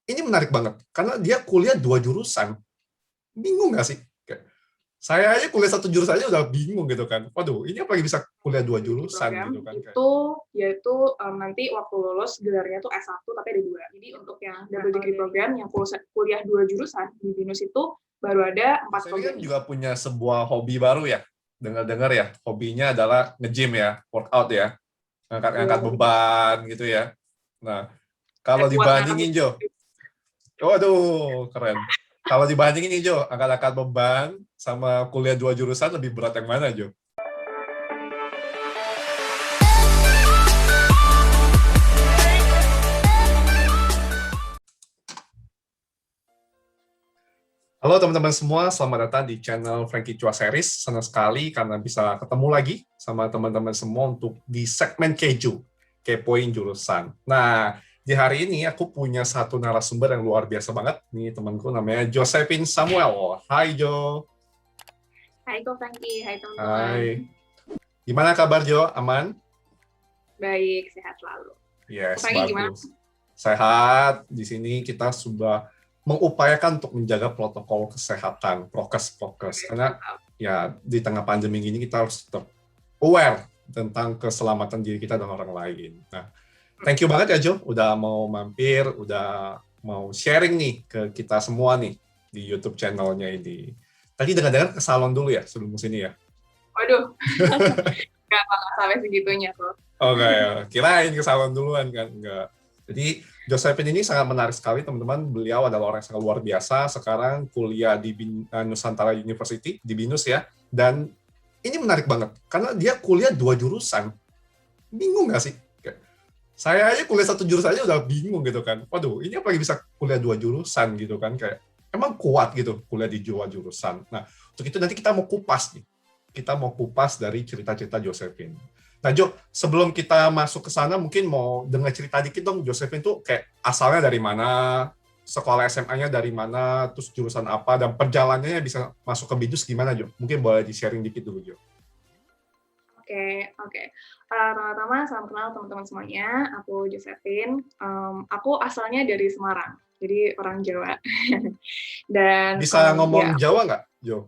ini menarik banget karena dia kuliah 2 jurusan. Bingung nggak sih? Saya aja kuliah 1 jurusan aja udah bingung gitu kan. Waduh, ini apalagi bisa kuliah 2 jurusan program gitu kan. itu yaitu nanti waktu lulus gelarnya tuh S1 tapi ada 2. Jadi untuk yang double degree program yang kuliah 2 jurusan di BINUS itu baru ada 4 Saya program. kan juga punya sebuah hobi baru ya. Dengar-dengar ya, hobinya adalah nge-gym ya, workout ya. Ngangkat-ngangkat beban gitu ya. Nah, kalau dibandingin Jo. Waduh, keren. Kalau dibandingin nih Jo, angkat-angkat beban sama kuliah 2 jurusan lebih berat yang mana Jo? Halo teman-teman semua, selamat datang di channel Frankie Chua Series. Senang sekali karena bisa ketemu lagi sama teman-teman semua untuk di segmen Keju, Kepoin Jurusan. Nah, di hari ini aku punya satu narasumber yang luar biasa banget. Nih temanku namanya Josephine Samuel. Hai Jo. Hai Ko Frankie, hai teman-teman. Hai. Gimana kabar Jo? Aman? Baik, sehat selalu. Yes, Frankie, bagus. gimana? Sehat. Di sini kita sudah mengupayakan untuk menjaga protokol kesehatan, prokes. Karena ya di tengah pandemi ini kita harus tetap aware tentang keselamatan diri kita dan orang lain. Nah, thank you banget ya Jo, udah mau mampir, udah mau sharing nih ke kita semua nih di YouTube channelnya ini. Tadi dengar-dengar ke salon dulu ya sebelum sini ya? Waduh, nggak sampai segitunya kok. Oke, ya. Kirain ke salon duluan kan, enggak. Jadi Josephine ini sangat menarik sekali teman-teman. Beliau adalah orang yang sangat luar biasa. Sekarang kuliah di Nusantara University di BINUS ya. Dan ini menarik banget karena dia kuliah 2 jurusan. Bingung nggak sih? Saya aja kuliah 1 jurusan aja udah bingung gitu kan. Waduh, ini apalagi bisa kuliah 2 jurusan gitu kan? Kayak emang kuat gitu kuliah di 2 jurusan. Nah, untuk itu nanti kita mau kupas nih. Kita mau kupas dari cerita-cerita Josephine. Nah Jo, sebelum kita masuk ke sana mungkin mau dengar cerita dikit dong, Josephine tuh kayak asalnya dari mana, sekolah SMA-nya dari mana, terus jurusan apa, dan perjalanannya bisa masuk ke BINUS gimana Jo? Mungkin boleh di-sharing dikit dulu Jo. Oke. Pertama, salam kenal teman-teman semuanya. Aku Josephine. Aku asalnya dari Semarang, jadi orang Jawa. Dan bisa ngomong ya, Jawa nggak Jo?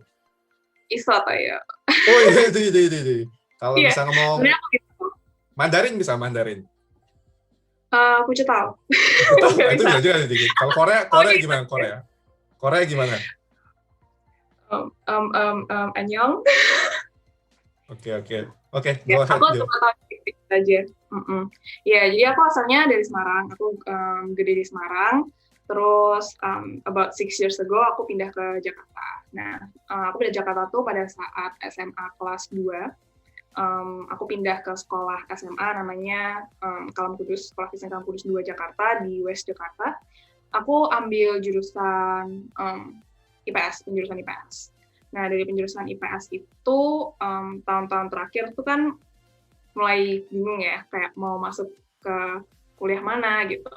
Iso atau ya? Oh iya, itu. Kalau iya, bisa ngomong gitu. Mandarin bisa Mandarin. Aku tahu. Itu bisa juga dikit. Kalau Korea gimana Korea? Korea gimana? Annyeong. Oke. Ya, aku cuma tahu dikit aja. Ya, jadi aku asalnya dari Semarang. Aku gede di Semarang. Terus about 6 years ago aku pindah ke Jakarta. Nah, aku pindah Jakarta tuh pada saat SMA kelas 2. Aku pindah ke sekolah SMA namanya Kalam Kudus, Sekolah Kristen Kalam Kudus 2 Jakarta di West Jakarta. Aku ambil jurusan penjurusan IPS. Nah, dari penjurusan IPS itu tahun-tahun terakhir tuh kan mulai bingung ya, kayak mau masuk ke kuliah mana gitu.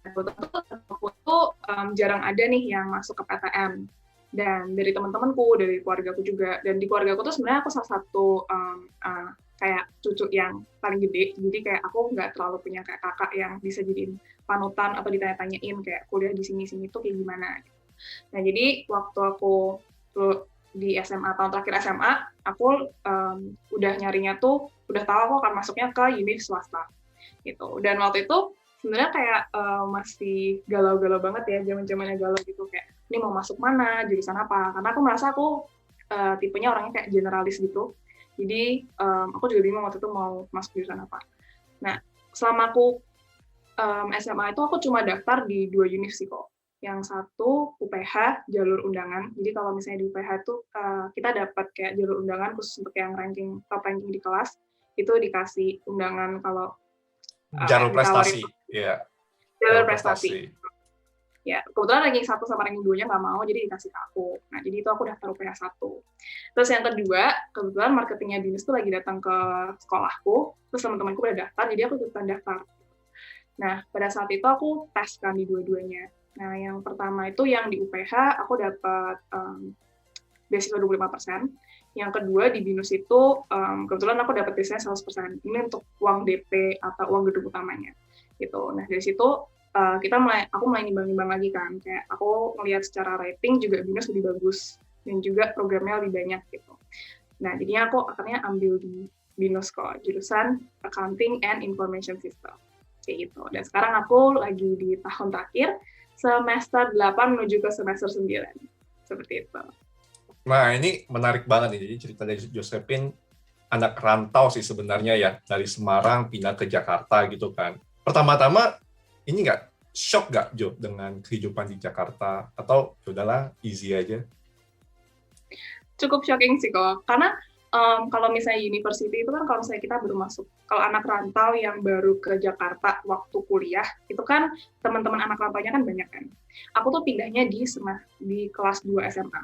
Aku tuh jarang ada nih yang masuk ke PTN. Dan dari teman-temanku, dari keluargaku juga, dan di keluargaku tuh sebenarnya aku salah satu kayak cucu yang paling gede, jadi kayak aku nggak terlalu punya kayak kakak yang bisa jadiin panutan atau ditanya-tanyain kayak kuliah di sini-sini tuh kayak gimana. Nah jadi waktu aku di SMA, tahun terakhir SMA, aku udah nyarinya tuh, udah tahu aku akan masuknya ke univ swasta gitu. Dan waktu itu sebenarnya kayak masih galau-galau banget ya, zaman-zamannya galau gitu, kayak ini mau masuk mana, jurusan apa, karena aku merasa aku tipenya orangnya kayak generalis gitu, jadi aku juga bingung waktu itu mau masuk jurusan apa. Nah, selama aku SMA itu aku cuma daftar di 2 univ sih kok. Yang satu UPH jalur undangan, jadi kalau misalnya di UPH itu kita dapat kayak jalur undangan khusus untuk yang top ranking di kelas, itu dikasih undangan kalau jalur prestasi, ya. Jalur prestasi. Ya, kebetulan ranking 1 sama ranking 2-nya nggak mau, jadi dikasih ke aku. Nah, jadi itu aku daftar UPH 1. Terus yang kedua, kebetulan marketingnya BINUS tuh lagi datang ke sekolahku, terus teman-temanku udah daftar, jadi aku ikutan daftar. Nah, pada saat itu aku tes kan di dua-duanya. Nah, yang pertama itu yang di UPH, aku dapat beasiswa 25%. Yang kedua di BINUS itu, kebetulan aku dapat beasiswa 100%. Ini untuk uang DP atau uang gedung utamanya. Gitu. Nah, dari situ aku mulai nimbang-nimbang lagi kan, kayak aku ngelihat secara rating juga BINUS lebih bagus dan juga programnya lebih banyak gitu. Nah, jadinya aku akhirnya ambil di BINUS kok, jurusan Accounting and Information System. Kayak gitu. Dan sekarang aku lagi di tahun terakhir, semester 8 menuju ke semester 9. Seperti itu. Nah, ini menarik banget nih. Jadi cerita dari Josephine, anak rantau sih sebenarnya ya, dari Semarang pindah ke Jakarta gitu kan. Pertama-tama, ini nggak shock nggak Jo dengan kehidupan di Jakarta? Atau yaudahlah, easy aja? Cukup shocking sih kok, karena kalau misalnya university itu kan kalau misalnya kita baru masuk, kalau anak rantau yang baru ke Jakarta waktu kuliah, itu kan teman-teman anak rantaunya kan banyak kan. Aku tuh pindahnya di kelas 2 SMA.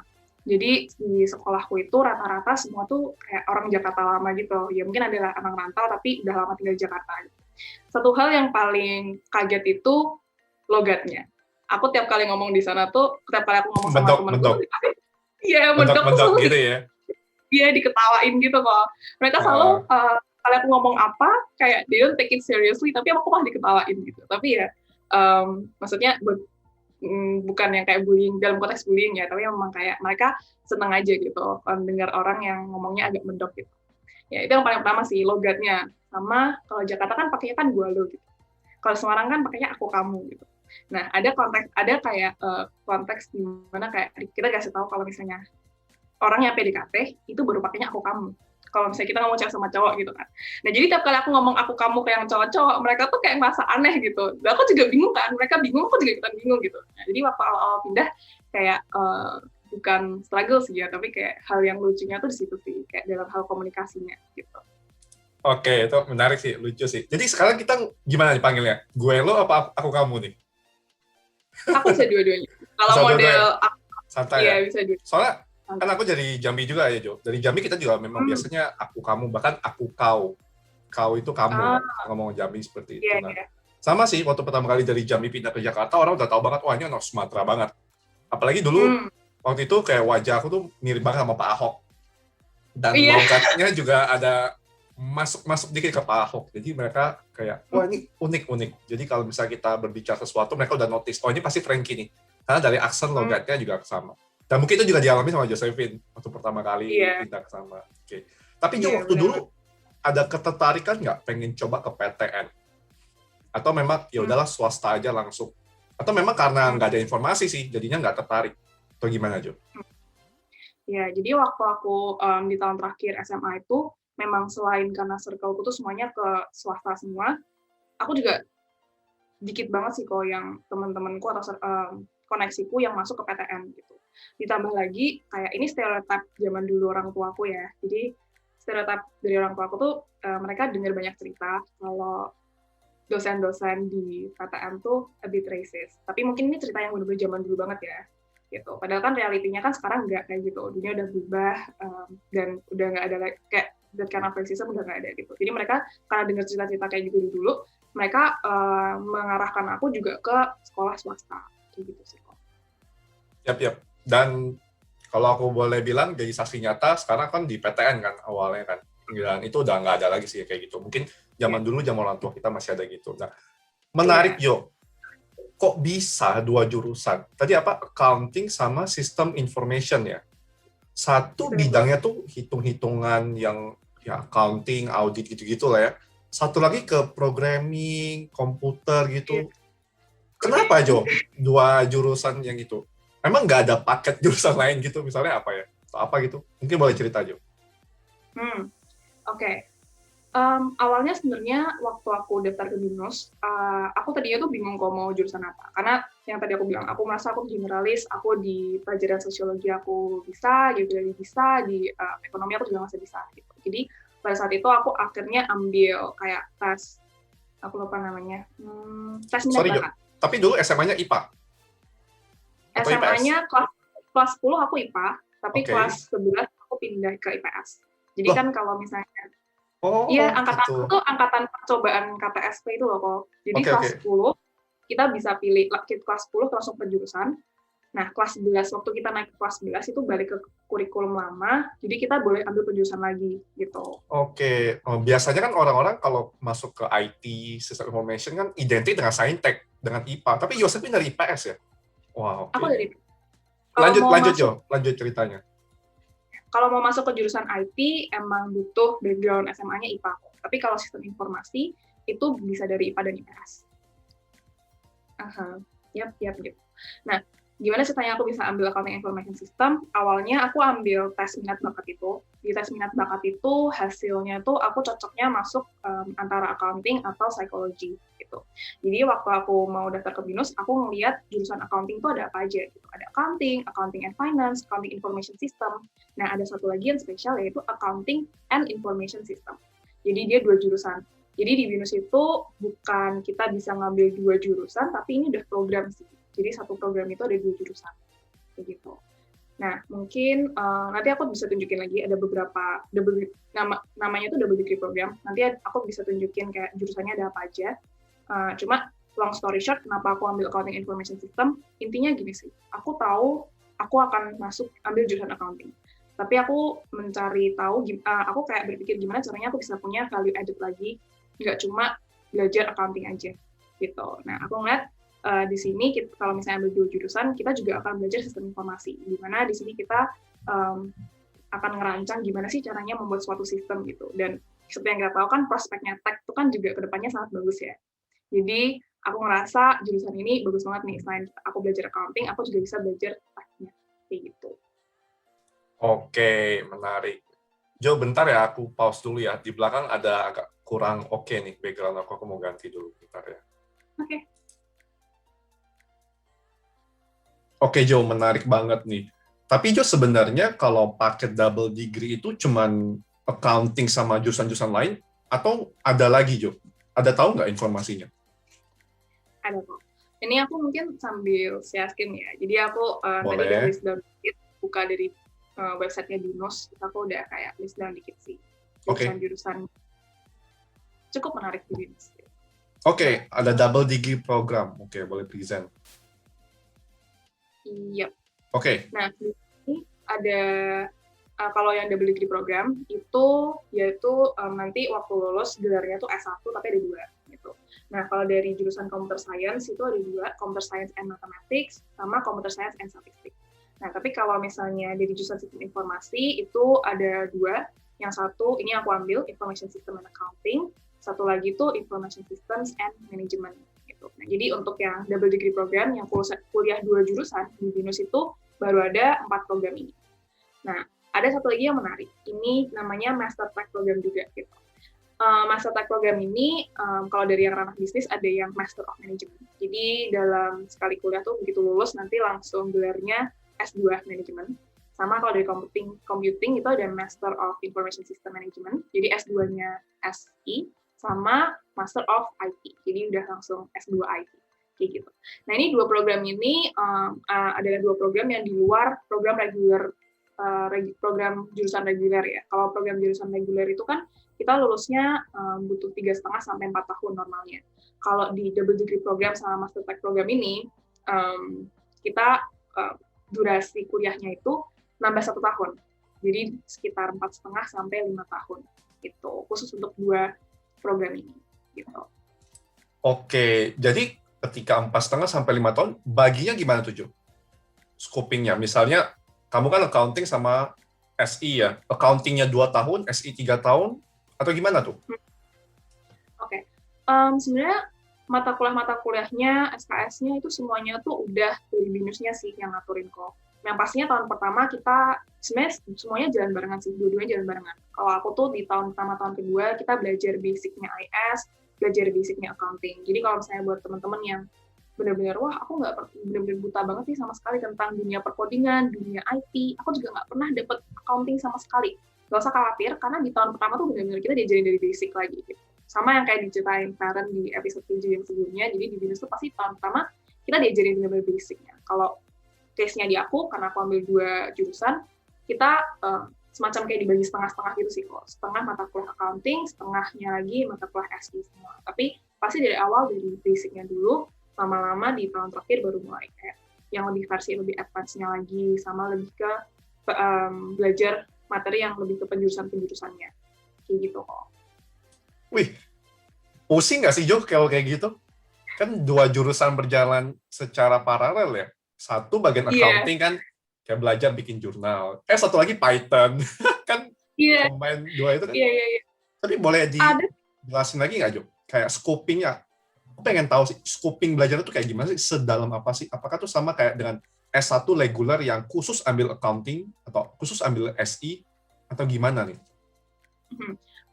Jadi di sekolahku itu rata-rata semua tuh kayak orang Jakarta lama gitu. Ya mungkin ada anak rantau tapi udah lama tinggal di Jakarta. Satu hal yang paling kaget itu logatnya. Aku tiap kali ngomong di sana tuh, tiap kali aku ngomong sama temen-temen, iya, mendok gitu ya. Dia diketawain gitu kok. Mereka selalu kalau aku ngomong apa kayak they don't take it seriously, tapi aku malah diketawain gitu. Tapi ya maksudnya bukan yang kayak bullying dalam konteks bullying ya, tapi memang kayak mereka seneng aja gitu dengar orang yang ngomongnya agak mendok gitu. Ya itu yang paling pertama sih, logatnya. Sama kalau Jakarta kan pakainya kan gua lo gitu. Kalau Semarang kan pakainya aku kamu gitu. Nah, ada kayak konteks di mana kayak kita kasih tahu kalau misalnya orang yang PDKT itu baru pakainya aku kamu. Kalau misalnya kita ngomong cewek sama cowok gitu kan. Nah, jadi tiap kali aku ngomong aku kamu ke yang cowok-cowok, mereka tuh kayak merasa aneh gitu. Dan aku juga bingung kan, mereka bingung, aku juga ikutan bingung gitu. Nah, jadi waktu awal-awal pindah kayak bukan struggle sih ya, tapi kayak hal yang lucunya tuh di situ sih, kayak dalam hal komunikasinya gitu. Oke, itu menarik sih, lucu sih. Jadi sekarang kita gimana dipanggilnya? Gue lo apa aku kamu nih? Aku bisa dua-duanya. Kalau model aku, santai iya, ya. bisa dua-duanya. Soalnya kan aku dari Jambi juga ya Jo. Dari Jambi kita juga memang biasanya aku kamu, bahkan aku kau. Kau itu kamu kan, ngomong Jambi seperti itu. Yeah, nah, sama sih waktu pertama kali dari Jambi pindah ke Jakarta, orang udah tahu banget, wah ini anak Sumatera banget. Apalagi dulu waktu itu kayak wajah aku tuh mirip banget sama Pak Ahok. Dan logatnya juga ada masuk dikit ke Pak Ahok. Jadi mereka kayak, wah ini unik-unik. Jadi kalau misalnya kita berbicara sesuatu, mereka udah notice, oh ini pasti Frankie nih. Karena dari aksen logatnya juga sama. Dan mungkin itu juga dialami sama Josephine waktu pertama kali pindah ke sana. Oke. Tapi juga waktu dulu ada ketertarikan nggak pengen coba ke PTN? Atau memang ya udahlah swasta aja langsung? Atau memang karena nggak ada informasi sih, jadinya nggak tertarik? Atau gimana Jo? Ya, jadi waktu aku di tahun terakhir SMA itu, memang selain karena circle-ku tuh semuanya ke swasta semua, aku juga dikit banget sih kok yang teman-temanku atau koneksiku yang masuk ke PTN gitu. Ditambah lagi kayak ini stereotip zaman dulu orang tuaku ya. Jadi stereotip dari orang tuaku tuh mereka dengar banyak cerita kalau dosen-dosen di PTN tuh a bit racist. Tapi mungkin ini cerita yang benar-benar zaman dulu banget ya. Gitu. Padahal kan realitinya kan sekarang nggak kayak gitu. Dunia udah berubah dan udah nggak ada kayak that kind of racism udah nggak ada gitu. Jadi mereka karena dengar cerita-cerita kayak gitu dulu, mereka mengarahkan aku juga ke sekolah swasta kayak gitu sih. Yap. Dan kalau aku boleh bilang jadi saksi nyata sekarang kan di PTN kan awalnya kan. Dan itu udah nggak ada lagi sih kayak gitu. Mungkin zaman dulu zaman orang tua kita masih ada gitu. Nah, menarik Jo. Kok bisa dua jurusan? Tadi apa? Accounting sama System Information ya. Satu bidangnya tuh hitung-hitungan yang ya accounting, audit gitu-gitu lah ya. Satu lagi ke programming, komputer gitu. Kenapa Jo? Dua jurusan yang itu? Memang nggak ada paket jurusan lain gitu, misalnya apa ya? Atau apa gitu? Mungkin boleh cerita Jo. Oke. Awalnya sebenarnya waktu aku daftar ke BINUS, aku tadinya tuh bingung kok mau jurusan apa. Karena yang tadi aku bilang, aku merasa aku generalis, aku di pelajaran sosiologi aku bisa, geografi bisa, di ekonomi aku juga masih bisa. Gitu. Jadi pada saat itu aku akhirnya ambil kayak tes, aku lupa namanya, tes minat bakat. Tapi dulu SMA-nya IPA? SMA-nya kelas 10 aku IPA, tapi kelas 11 aku pindah ke IPS. Jadi kan kalau misalnya iya, angkatan itu angkatan percobaan KTSP itu loh kok. Jadi kelas 10 kita bisa pilih kelas 10 langsung ke jurusan. Nah, kelas 11 waktu kita naik ke kelas 11 itu balik ke kurikulum lama, jadi kita boleh ambil penjurusan lagi gitu. Oke. Biasanya kan orang-orang kalau masuk ke IT, System Information kan identik dengan Saintek. dengan IPA. Tapi Josephine dari IPS ya? Wah, oke. Aku dari kalau Lanjut, mau lanjut masuk Jo, lanjut ceritanya. kalau mau masuk ke jurusan IT emang butuh background SMA-nya IPA. Tapi kalau sistem informasi itu bisa dari IPA dan IPS. Aha, yap. Nah, gimana ceritanya aku bisa ambil accounting information system? Awalnya aku ambil tes minat bakat itu. Di tes minat bakat itu hasilnya tuh aku cocoknya masuk antara accounting atau psychology gitu. Jadi waktu aku mau daftar ke BINUS, aku ngeliat jurusan accounting itu ada apa aja gitu. Ada accounting and finance, accounting information system. Nah, ada satu lagi yang spesial yaitu accounting and information system. Jadi dia 2 jurusan. Jadi di BINUS itu bukan kita bisa ngambil 2 jurusan, tapi ini udah program sih. Jadi satu program itu ada 2 jurusan. Begitu. Nah, mungkin nanti aku bisa tunjukin lagi ada beberapa namanya itu double degree program. Nanti aku bisa tunjukin kayak jurusannya ada apa aja. Cuma long story short, kenapa aku ambil accounting information system? Intinya gini sih. Aku tahu aku akan masuk ambil jurusan accounting. Tapi aku mencari tahu, aku kayak berpikir gimana caranya aku bisa punya value added lagi, nggak cuma belajar accounting aja gitu. Nah, aku ngeliat di sini kalau misalnya ambil 2 jurusan, kita juga akan belajar sistem informasi, di mana di sini kita akan ngerancang gimana sih caranya membuat suatu sistem gitu. Dan seperti yang kita tahu kan prospeknya tech itu kan juga kedepannya sangat bagus ya. Jadi aku ngerasa jurusan ini bagus banget nih. Selain aku belajar accounting, aku juga bisa belajar tech-nya kayak gitu. Oke, menarik. Jo, bentar ya, aku pause dulu ya. Di belakang ada agak kurang oke nih background aku mau ganti dulu. Bentar ya. Oke. Oke, Jo, menarik banget nih. Tapi Jo, sebenarnya kalau paket double degree itu cuman accounting sama jurusan-jurusan lain, atau ada lagi, Jo? Ada tahu nggak informasinya? Ada kok. Ini aku mungkin sambil share screen ya. Jadi aku tadi udah Boleh. list down dikit, buka dari website-nya BINUS, aku udah kayak list down dikit sih. Jurusan-jurusan cukup menarik di BINUS. Oke, ada double degree program. Oke, boleh present. Iya. Oke. Nah, ini ada kalau yang double degree program itu yaitu nanti waktu lulus gelarnya tuh S1 tapi ada 2 gitu. Nah, kalau dari jurusan computer science itu ada 2, computer science and mathematics sama computer science and statistics. Nah, tapi kalau misalnya dari jurusan sistem informasi itu ada 2. Yang satu ini aku ambil information system and accounting, satu lagi itu information systems and management gitu. Nah, jadi untuk yang double degree program yang kuliah 2 jurusan di BINUS itu baru ada 4 program ini. Nah, ada satu lagi yang menarik. Ini namanya Master Tech Program juga gitu. Master Tech Program ini kalau dari yang ranah bisnis ada yang Master of Management. Jadi dalam sekali kuliah tuh begitu lulus nanti langsung gelarnya S2 Management. Sama kalau dari computing itu ada Master of Information System Management. Jadi S2-nya SI sama Master of IT. Jadi udah langsung S2 IT. Kayak gitu. Nah, ini 2 program ini adalah 2 program yang di luar program reguler program jurusan reguler ya. Kalau program jurusan reguler itu kan kita lulusnya butuh 3,5 sampai 4 tahun normalnya. Kalau di double degree program sama master tech program ini kita durasi kuliahnya itu nambah 1 tahun. Jadi sekitar 4,5 sampai 5 tahun. Itu khusus untuk 2 program ini gitu. Oke, jadi ketika 4,5 sampai 5 tahun, baginya gimana tuh, Jo? Scopingnya, misalnya kamu kan accounting sama SI ya, accountingnya 2 tahun, SI 3 tahun, atau gimana tuh? Oke. Sebenarnya mata kuliahnya, SKS-nya itu semuanya tuh udah dari BINUS-nya sih yang ngaturin kok. Yang pastinya tahun pertama kita sebenarnya semuanya jalan barengan sih, dua-duanya jalan barengan. Kalau aku tuh di tahun pertama, tahun kedua kita belajar basic-nya IS, belajar basic-nya accounting. Jadi kalau misalnya buat teman-teman yang benar-benar wah aku nggak benar-benar buta banget sih sama sekali tentang dunia perkodingan, dunia IT, aku juga nggak pernah dapet accounting sama sekali. Gak usah khawatir karena di tahun pertama tuh benar-benar kita diajarin dari basic lagi gitu. Sama yang kayak diceritain Karen di episode 7 yang sebelumnya, jadi di BINUS tuh pasti tahun pertama kita diajarin benar-benar basicnya. Kalau case-nya di aku, karena aku ambil 2 jurusan, kita semacam kayak dibagi setengah-setengah gitu sih kok. Setengah mata kuliah accounting, setengahnya lagi mata kuliah SI semua. Tapi pasti dari awal dari basicnya dulu, lama-lama di tahun terakhir baru mulai kayak yang lebih versi lebih advance-nya lagi, sama lebih ke belajar materi yang lebih ke penjurusan-penjurusannya. Kayak gitu kok. Wih, pusing nggak sih, Jo, kalau kayak gitu? kan dua jurusan berjalan secara paralel ya. Satu bagian Iya, accounting kan kayak belajar bikin jurnal. Satu lagi Python. Kan iya, combine dua itu kan. iya, iya, iya. Tapi boleh Ada, dijelasin lagi nggak, Jo? Kayak scoping-nya. Aku pengen tahu sih, scoping belajar itu kayak gimana sih? Sedalam apa sih? Apakah itu sama kayak dengan S1 reguler yang khusus ambil accounting atau khusus ambil SI atau gimana nih?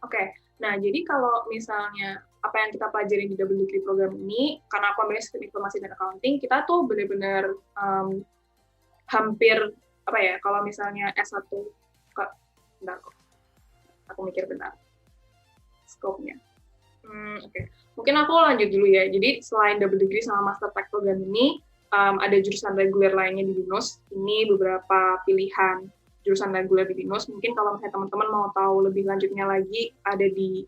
Oke. Nah, jadi kalau misalnya apa yang kita pelajari di double degree program ini, karena aku ambil sistem informasi dan accounting, kita tuh benar-benar hampir apa ya? Kalau misalnya S1, bentar, aku mikir bentar, scope-nya. Oke. Mungkin aku lanjut dulu ya. Jadi selain double degree sama master tech program ini, ada jurusan reguler lainnya di BINUS. Ini beberapa pilihan jurusan reguler di BINUS. Mungkin kalau misalnya teman-teman mau tahu lebih lanjutnya lagi, ada di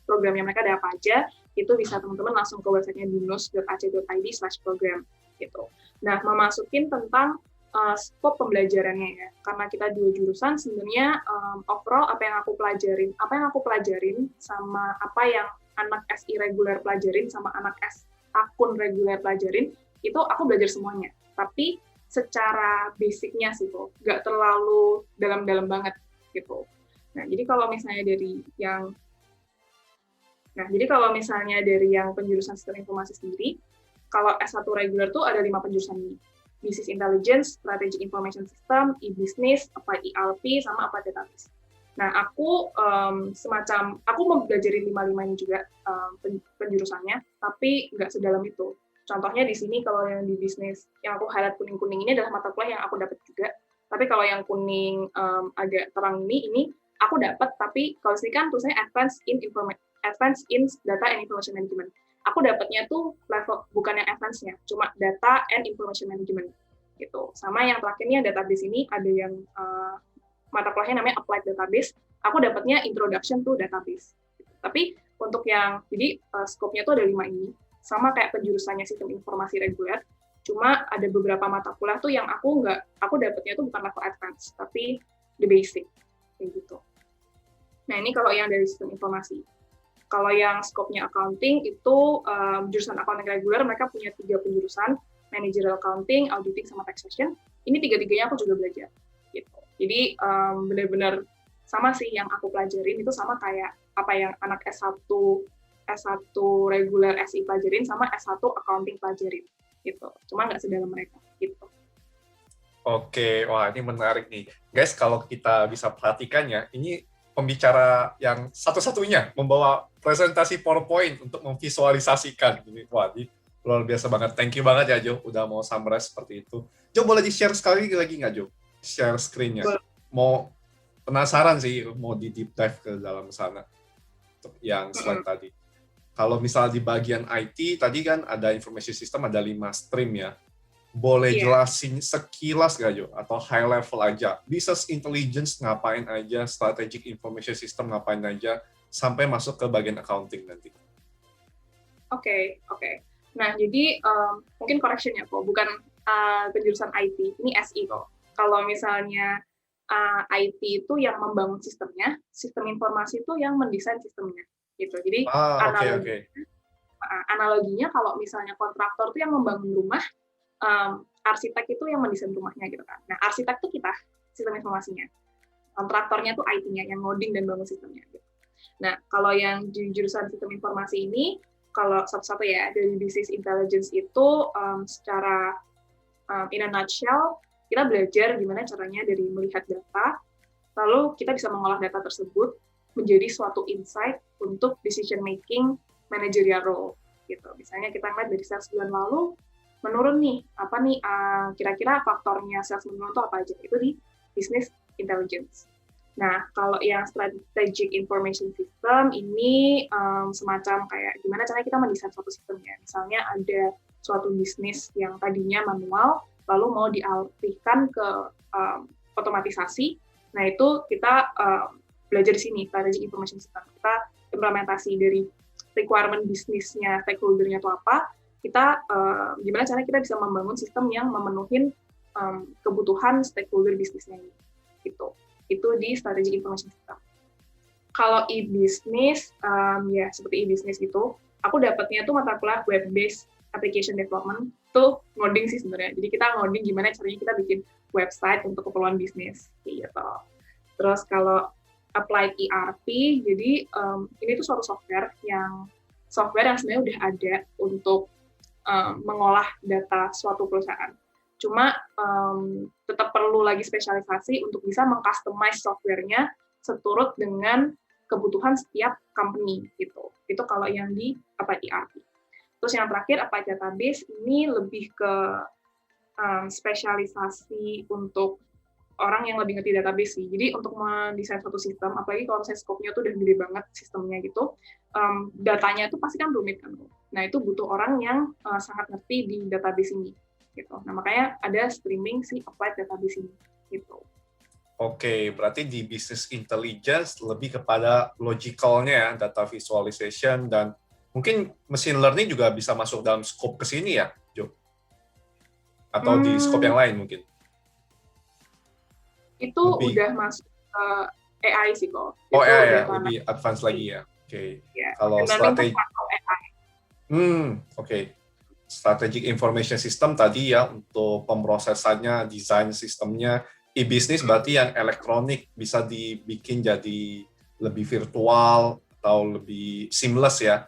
programnya mereka ada apa aja, itu bisa teman-teman langsung ke websitenya binus.ac.id/program gitu. Nah, memasukin tentang skop pembelajarannya ya. Karena kita dua jurusan, sebenarnya overall apa yang aku pelajarin sama apa yang anak SI reguler pelajarin sama anak akun reguler pelajarin, itu aku belajar semuanya. Tapi secara basicnya sih kok, nggak terlalu dalam-dalam banget gitu. Nah, jadi kalau misalnya dari yang penjurusan sistem informasi sendiri, kalau S1 reguler tuh ada 5 penjurusan ini. Business Intelligence, Strategic Information System, E-Business, Applied ERP, sama Applied Database. Nah, aku aku mempelajari 5-5 ini juga penjurusannya, tapi nggak sedalam itu. Contohnya di sini kalau yang di bisnis, yang aku highlight kuning-kuning ini adalah mata kuliah yang aku dapat juga. Tapi kalau yang kuning agak terang ini aku dapat, tapi kalau sini kan tulisannya Advanced in Data and Information Management. Aku dapatnya tuh level bukan yang advance-nya, cuma Data and Information Management gitu. Sama yang terakhirnya database ini ada yang mata kuliahnya namanya Applied Database, aku dapatnya Introduction to Database. Tapi untuk yang, jadi scope-nya tuh ada 5 ini, sama kayak penjurusannya sistem informasi reguler, cuma ada beberapa mata kuliah tuh yang aku dapatnya tuh bukan level advance, tapi the basic, kayak gitu. Nah, ini kalau yang dari sistem informasi. Kalau yang scope-nya accounting, itu jurusan accounting reguler, mereka punya 3 penjurusan, managerial accounting, auditing, sama taxation. Ini 3-3-nya aku juga belajar. Gitu. Jadi benar-benar sama sih yang aku pelajarin itu sama kayak apa yang anak S1 reguler SI pelajarin sama S1 accounting pelajarin gitu. Cuma nggak sedalam mereka gitu. Oke, wah ini menarik nih. Guys, kalau kita bisa perhatikan ya, ini pembicara yang satu-satunya membawa presentasi PowerPoint untuk memvisualisasikan. Wah, ini luar biasa banget. Thank you banget ya, Jo, udah mau summarize seperti itu. Jo, boleh di-share sekali lagi nggak, Jo? Share screen-nya. Mau penasaran sih, mau di deep dive ke dalam sana. Untuk yang slide tadi. Kalau misalnya di bagian IT, tadi kan ada information system, ada 5 stream ya. Boleh jelasin sekilas nggak, Jo? Atau high level aja. Business intelligence ngapain aja, strategic information system ngapain aja, sampai masuk ke bagian accounting nanti. Oke. Nah, jadi mungkin correction ya kok, bukan penjurusan IT, ini SI kok. Kalau misalnya IT itu yang membangun sistemnya, sistem informasi itu yang mendesain sistemnya, gitu. Jadi analoginya kalau misalnya kontraktor itu yang membangun rumah, arsitek itu yang mendesain rumahnya gitu kan. Nah, arsitek itu kita, sistem informasinya. Kontraktornya tuh IT-nya yang ngoding dan bangun sistemnya. Gitu. Nah, kalau yang di jurusan sistem informasi ini, kalau satu-satu ya, dari business intelligence itu secara in a nutshell, kita belajar gimana caranya dari melihat data, lalu kita bisa mengolah data tersebut menjadi suatu insight untuk decision making managerial role. Gitu. Misalnya kita ngeliat dari sales bulan lalu, menurun nih, apa nih kira-kira faktornya sales menurun itu apa aja? Itu di business intelligence. Nah, kalau yang strategic information system ini semacam kayak gimana caranya kita mendesain suatu sistemnya. Misalnya ada suatu bisnis yang tadinya manual, lalu mau dialihkan ke otomatisasi. Nah, itu kita belajar di sini, strategic information system. Kita implementasi dari requirement bisnisnya, stakeholder-nya itu apa, kita gimana caranya kita bisa membangun sistem yang memenuhi kebutuhan stakeholder bisnisnya ini. Gitu. Itu di strategic information system. Kalau e-business, ya seperti e-business gitu, aku dapatnya tuh mata kuliah web-based application development tuh ngoding sih sebenarnya. Jadi kita ngoding gimana caranya kita bikin website untuk keperluan bisnis gitu. Terus kalau applied ERP, jadi ini tuh suatu software yang sebenarnya udah ada untuk mengolah data suatu perusahaan. Cuma tetap perlu lagi spesialisasi untuk bisa mengcustomize software-nya seturut dengan kebutuhan setiap company gitu. Itu kalau yang di applied ERP. Terus yang terakhir applied database ini lebih ke spesialisasi untuk orang yang lebih ngerti database sih. Jadi untuk mendesain suatu sistem, apalagi kalau misalnya scope-nya tuh udah gede banget sistemnya gitu, datanya itu pasti kan rumit kan. Nah itu butuh orang yang sangat ngerti di database ini. Gitu. Nah makanya ada streaming si applied database ini. Gitu. Oke, berarti di business intelligence lebih kepada logicalnya ya, data visualization, dan mungkin machine learning juga bisa masuk dalam scope ke sini ya, Jo? Atau di scope yang lain mungkin? Itu lebih. Udah masuk ke AI sih kok. Oh, itu AI ya, lebih advance lagi ya. Oke. Ya, kalau strategi AI. Oke. Strategic Information System tadi ya untuk pemrosesannya, desain sistemnya. E-business berarti yang elektronik bisa dibikin jadi lebih virtual atau lebih seamless ya.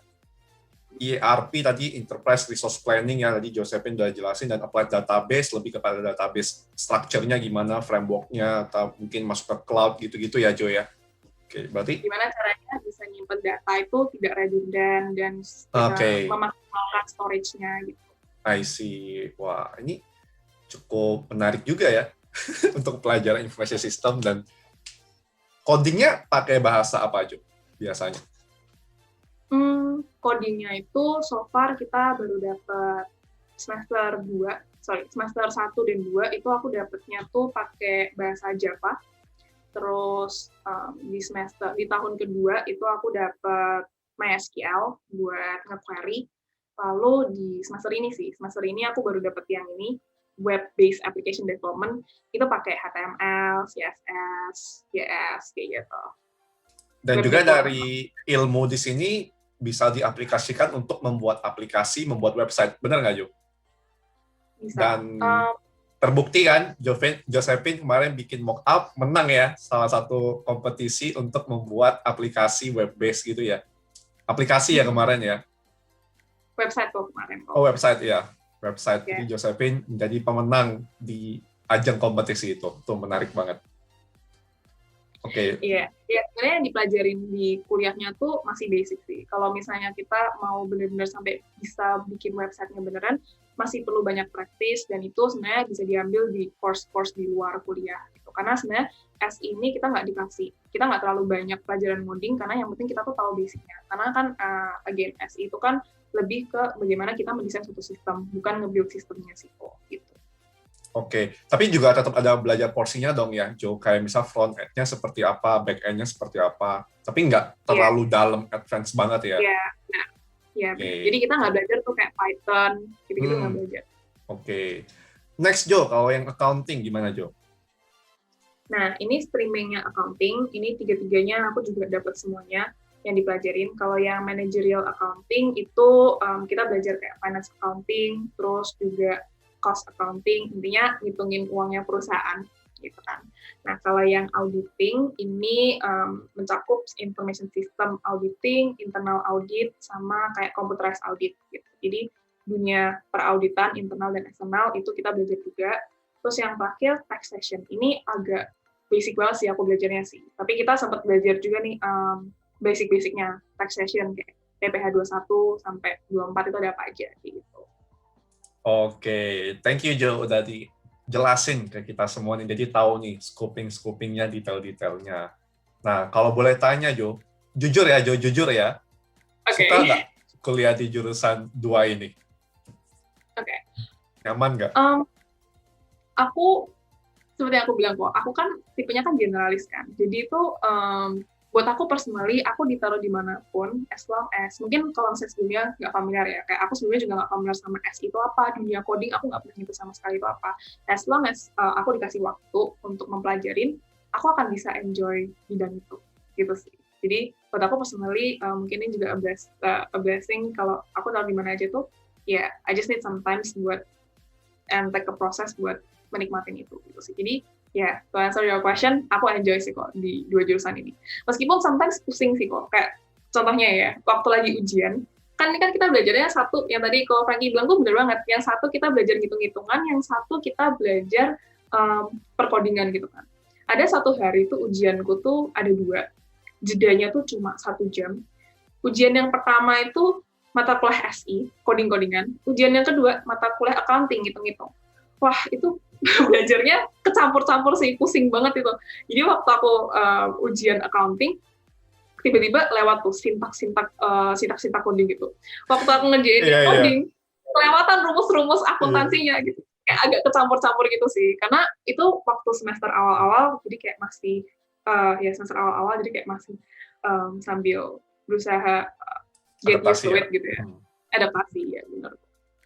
ERP tadi Enterprise Resource Planning ya, tadi Josephine udah jelasin, dan applied database lebih kepada database structure-nya gimana, framework-nya, atau mungkin masuk ke cloud gitu-gitu ya Jo ya. Oke, berarti gimana caranya bisa nyimpen data itu tidak redundant dan memaksimalkan storage-nya gitu. I see. Wah, ini cukup menarik juga ya untuk pelajaran information system. Dan codingnya pakai bahasa apa Jo biasanya? Codingnya itu so far kita baru dapat semester 1 dan 2 itu aku dapatnya tuh pakai bahasa Java. Terus di tahun kedua itu aku dapat MySQL buat nge-query. Lalu di semester ini aku baru dapat yang ini, web-based application development, itu pakai HTML, CSS, JS, kayak gitu. Dan juga dari ilmu di sini bisa diaplikasikan untuk membuat aplikasi, membuat website. Benar nggak, Jo? Bisa. Dan terbukti kan, Josephine kemarin bikin mock-up, menang ya, salah satu kompetisi untuk membuat aplikasi web-based gitu ya. Aplikasi ya kemarin ya? Website kok kemarin. Oh, website ya. Website. Yeah. Jadi Josephine menjadi pemenang di ajang kompetisi itu. Itu menarik banget. Oke. Iya, sebenarnya yang dipelajarin di kuliahnya tuh masih basic sih. Kalau misalnya kita mau benar-benar sampai bisa bikin website-nya beneran, masih perlu banyak praktis, dan itu sebenarnya bisa diambil di course-course di luar kuliah. Gitu. Karena sebenarnya S ini kita nggak terlalu banyak pelajaran coding, karena yang penting kita tuh tahu basicnya. Karena kan, again, S itu kan lebih ke bagaimana kita mendesain suatu sistem, bukan nge-build sistemnya sih kok. Gitu. Oke, tapi juga tetap ada belajar porsinya dong ya, Jo. Kayak misal front end-nya seperti apa, back end-nya seperti apa. Tapi nggak terlalu dalam, advance banget ya. Iya, nah. Ya, okay. Jadi kita nggak belajar tuh kayak Python, gitu-gitu nggak belajar. Oke. Next, Jo, kalau yang accounting gimana, Jo? Nah, ini streaming-nya accounting, ini tiga-tiganya aku juga dapat semuanya yang dipelajarin. Kalau yang managerial accounting itu kita belajar kayak finance accounting, terus juga cost accounting, intinya ngitungin uangnya perusahaan, gitu kan. Nah, kalau yang auditing ini mencakup information system auditing, internal audit, sama kayak computerized audit, gitu. Jadi dunia perauditan internal dan eksternal itu kita belajar juga. Terus yang terakhir taxation ini agak basic banget sih aku belajarnya sih. Tapi kita sempat belajar juga nih basic-basicnya taxation kayak PPh 21 sampai 24 itu ada apa aja gitu. Oke, thank you Jo udah dijelasin ke kita semua nih. Jadi tahu nih scoping-scopingnya, detail-detailnya. Nah, kalau boleh tanya Jo, jujur ya Jo, jujur ya. Okay. Suka nggak kuliah di jurusan 2 ini? Oke. Nyaman nggak? Aku seperti yang aku bilang kok, aku kan tipenya kan generalis kan. Jadi itu buat aku personally, aku ditaruh dimanapun, as long as, mungkin kalau misalnya sebelumnya nggak familiar ya, kayak aku sebelumnya juga nggak familiar sama S itu apa, dunia coding aku nggak pernah ngerti sama sekali itu apa. As long as aku dikasih waktu untuk mempelajarin, aku akan bisa enjoy bidang itu, gitu sih. Jadi buat aku personally, mungkin ini juga a blessing kalau aku taruh di mana aja tuh, ya I just need sometimes buat and take a process buat menikmatin itu gitu sih. Jadi ya, to answer your question, aku enjoy sih kok di dua jurusan ini. Meskipun sometimes pusing sih kok, kayak contohnya ya, waktu lagi ujian, kan ini kan kita belajarnya satu, yang tadi kalau Frankie bilang tuh bener banget, yang satu kita belajar ngitung-ngitungan, yang satu kita belajar perkodingan gitu kan. Ada satu hari tuh ujianku tuh ada 2, jedanya tuh cuma 1 jam. Ujian yang pertama itu mata kuliah SI, coding-codingan. Ujian yang kedua, mata kuliah accounting, hitung-hitung. Wah, itu belajarnya kecampur-campur sih, pusing banget itu. Jadi waktu aku ujian accounting, tiba-tiba lewat tuh sintak-sintak coding gitu. Waktu aku ngerjain Iya, iya. coding, kelewatan rumus-rumus Iya. akuntansinya gitu. Kayak agak kecampur-campur gitu sih. Karena itu waktu semester awal-awal, jadi kayak masih, ya semester awal-awal, jadi kayak masih sambil berusaha get used Adaptasi to ya. it gitu ya. Adaptasi ya, benar.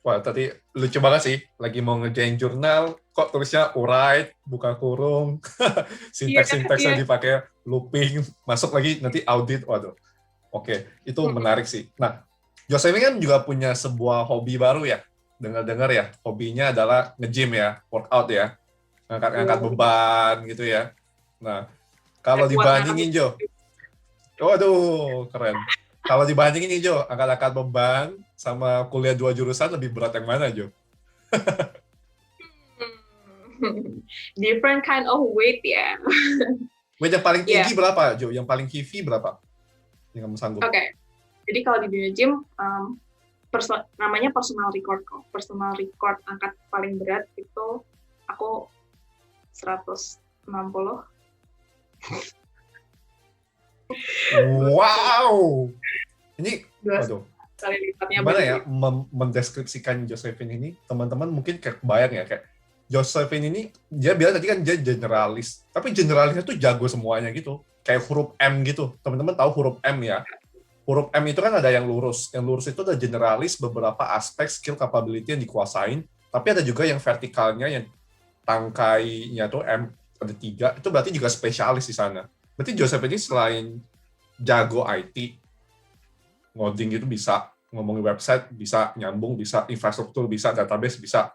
Wah, tadi lucu banget sih. Lagi mau ngerjain jurnal, kok tulisnya write, buka kurung, sinteks-sinteksnya Iya. dipakai looping, masuk lagi nanti audit. Waduh, oke, itu menarik sih. Nah, Josephine kan juga punya sebuah hobi baru ya. Dengar-dengar ya, hobinya adalah nge-gym ya, workout ya, ngangkat-ngangkat beban gitu ya. Nah, kalau dibandingin Jo, waduh, keren. Kalau dibandingin nih Jo, angkat-angkat beban sama kuliah 2 jurusan lebih berat yang mana Jo? Different kind of weight ya. Weight yang paling tinggi berapa Jo? Yang paling heavy berapa? Yang kamu sanggup? Oke. Jadi kalau di dunia gym, namanya personal record kok. Personal record angkat paling berat itu aku 160. Wow! Ini, waduh. Kali lipatnya gimana ya mendeskripsikan Josephine ini? Teman-teman mungkin kayak kebayang ya, kayak Josephine ini, dia bilang tadi kan dia generalis. Tapi generalisnya tuh jago semuanya gitu. Kayak huruf M gitu. Teman-teman tahu huruf M ya? Huruf M itu kan ada yang lurus. Yang lurus itu ada generalis, beberapa aspek skill capability yang dikuasain. Tapi ada juga yang vertikalnya, yang tangkainya tuh M ada 3. Itu berarti juga spesialis di sana. Berarti Josephine ini selain jago IT, ngoding itu bisa, ngomongin website bisa, nyambung bisa, infrastruktur bisa, database bisa,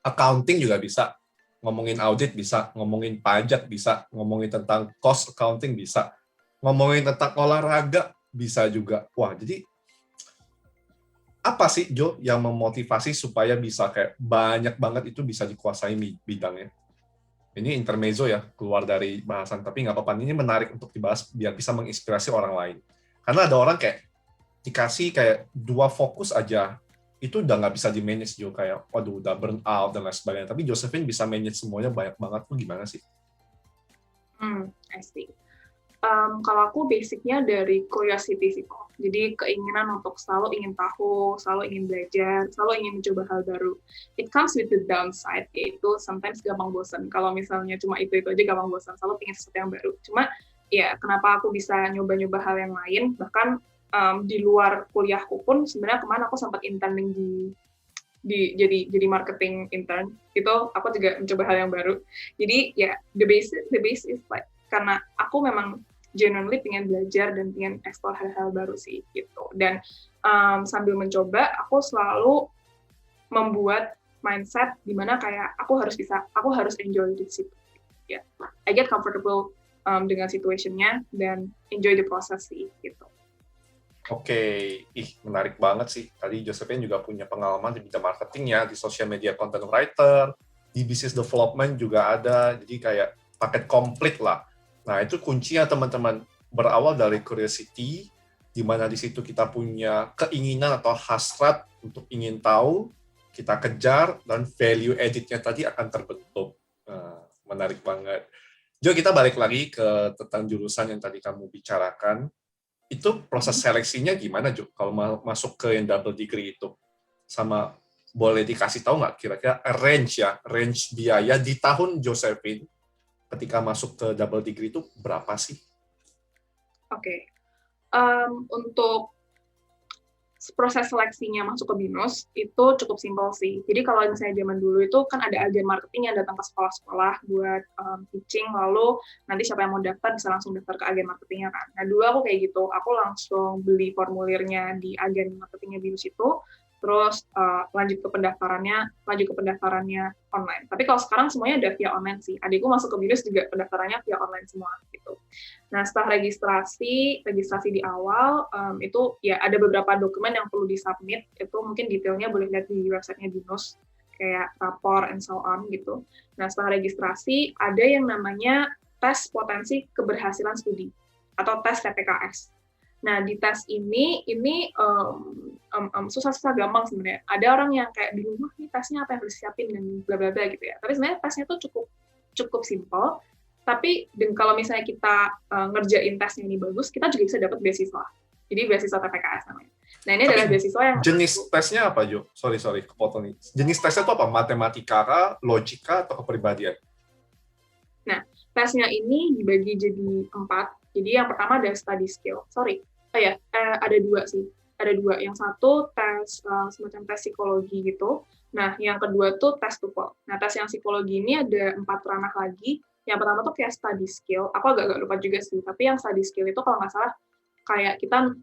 accounting juga bisa, ngomongin audit bisa, ngomongin pajak bisa, ngomongin tentang cost accounting bisa, ngomongin tentang olahraga bisa juga. Wah, jadi apa sih Jo yang memotivasi supaya bisa kayak banyak banget itu bisa dikuasai bidangnya? Ini intermezzo ya, keluar dari bahasan, tapi nggak apa-apa, ini menarik untuk dibahas biar bisa menginspirasi orang lain. Karena ada orang kayak dikasih kayak 2 fokus aja, itu udah nggak bisa di-manage juga, kayak waduh udah burn out dan lain sebagainya. Tapi Josephine bisa manage semuanya banyak banget, tuh gimana sih? I see. Kalau aku basicnya dari curiosity sih kok. Jadi keinginan untuk selalu ingin tahu, selalu ingin belajar, selalu ingin mencoba hal baru. It comes with the downside, yaitu sometimes gampang bosan. Kalau misalnya cuma itu aja gampang bosan, selalu ingin sesuatu yang baru. Cuma ya kenapa aku bisa nyoba-nyoba hal yang lain, bahkan di luar kuliahku pun sebenarnya kemana aku sempat interning jadi marketing intern, itu aku juga mencoba hal yang baru. Jadi ya the base is like karena aku memang genuinely pengen belajar dan pengen explore hal-hal baru sih gitu. Dan sambil mencoba, aku selalu membuat mindset di mana kayak aku harus enjoy di situ. Ya, I get comfortable dengan situationnya dan enjoy the process sih gitu. Oke, menarik banget sih. Tadi Josephine juga punya pengalaman di bidang marketing ya, di social media content writer, di business development juga ada, jadi kayak paket komplit lah. Nah, itu kuncinya teman-teman, berawal dari curiosity, di mana di situ kita punya keinginan atau hasrat untuk ingin tahu, kita kejar, dan value edit-nya tadi akan terbentuk. Nah, menarik banget. Jo, kita balik lagi ke tentang jurusan yang tadi kamu bicarakan. Itu proses seleksinya gimana, Jo? Kalau masuk ke yang double degree itu? Sama boleh dikasih tahu nggak kira-kira range biaya di tahun Josephine ketika masuk ke double degree itu berapa sih? Oke. Untuk proses seleksinya masuk ke BINUS itu cukup simpel sih. Jadi kalau misalnya zaman dulu itu kan ada agen marketing yang datang ke sekolah-sekolah buat teaching, lalu nanti siapa yang mau daftar bisa langsung daftar ke agen marketingnya kan. Nah dulu aku kayak gitu, aku langsung beli formulirnya di agen marketingnya BINUS itu, terus lanjut ke pendaftarannya online. Tapi kalau sekarang semuanya udah via online sih. Adikku masuk ke BINUS juga pendaftarannya via online semua gitu. Nah, setelah registrasi di awal itu ya ada beberapa dokumen yang perlu disubmit. Itu mungkin detailnya boleh lihat di websitenya BINUS kayak rapor and so on gitu. Nah, setelah registrasi ada yang namanya tes potensi keberhasilan studi atau tes TPKS. Nah, di tes ini susah-susah gampang sebenarnya. Ada orang yang kayak bingung, wah ini tesnya apa yang harus siapin dan bla bla bla gitu ya. Tapi sebenarnya tesnya tuh cukup simpel. Tapi kalau misalnya kita ngerjain tesnya ini bagus, kita juga bisa dapat beasiswa. Jadi beasiswa TPKS namanya. Nah, ini adalah beasiswa yang jenis tesnya apa, Jo? Sorry, kepotong nih. Jenis tesnya itu apa? Matematika kah, logika, atau kepribadian? Nah, tesnya ini dibagi jadi 4. Jadi yang pertama ada study skill. Ada 2 sih. Ada 2. Yang satu tes semacam tes psikologi gitu. Nah, yang kedua tuh tes TOEFL. Nah, tes yang psikologi ini ada 4 ranah lagi. Yang pertama tuh kayak study skill. Aku agak lupa juga sih. Tapi yang study skill itu kalau nggak salah kayak kita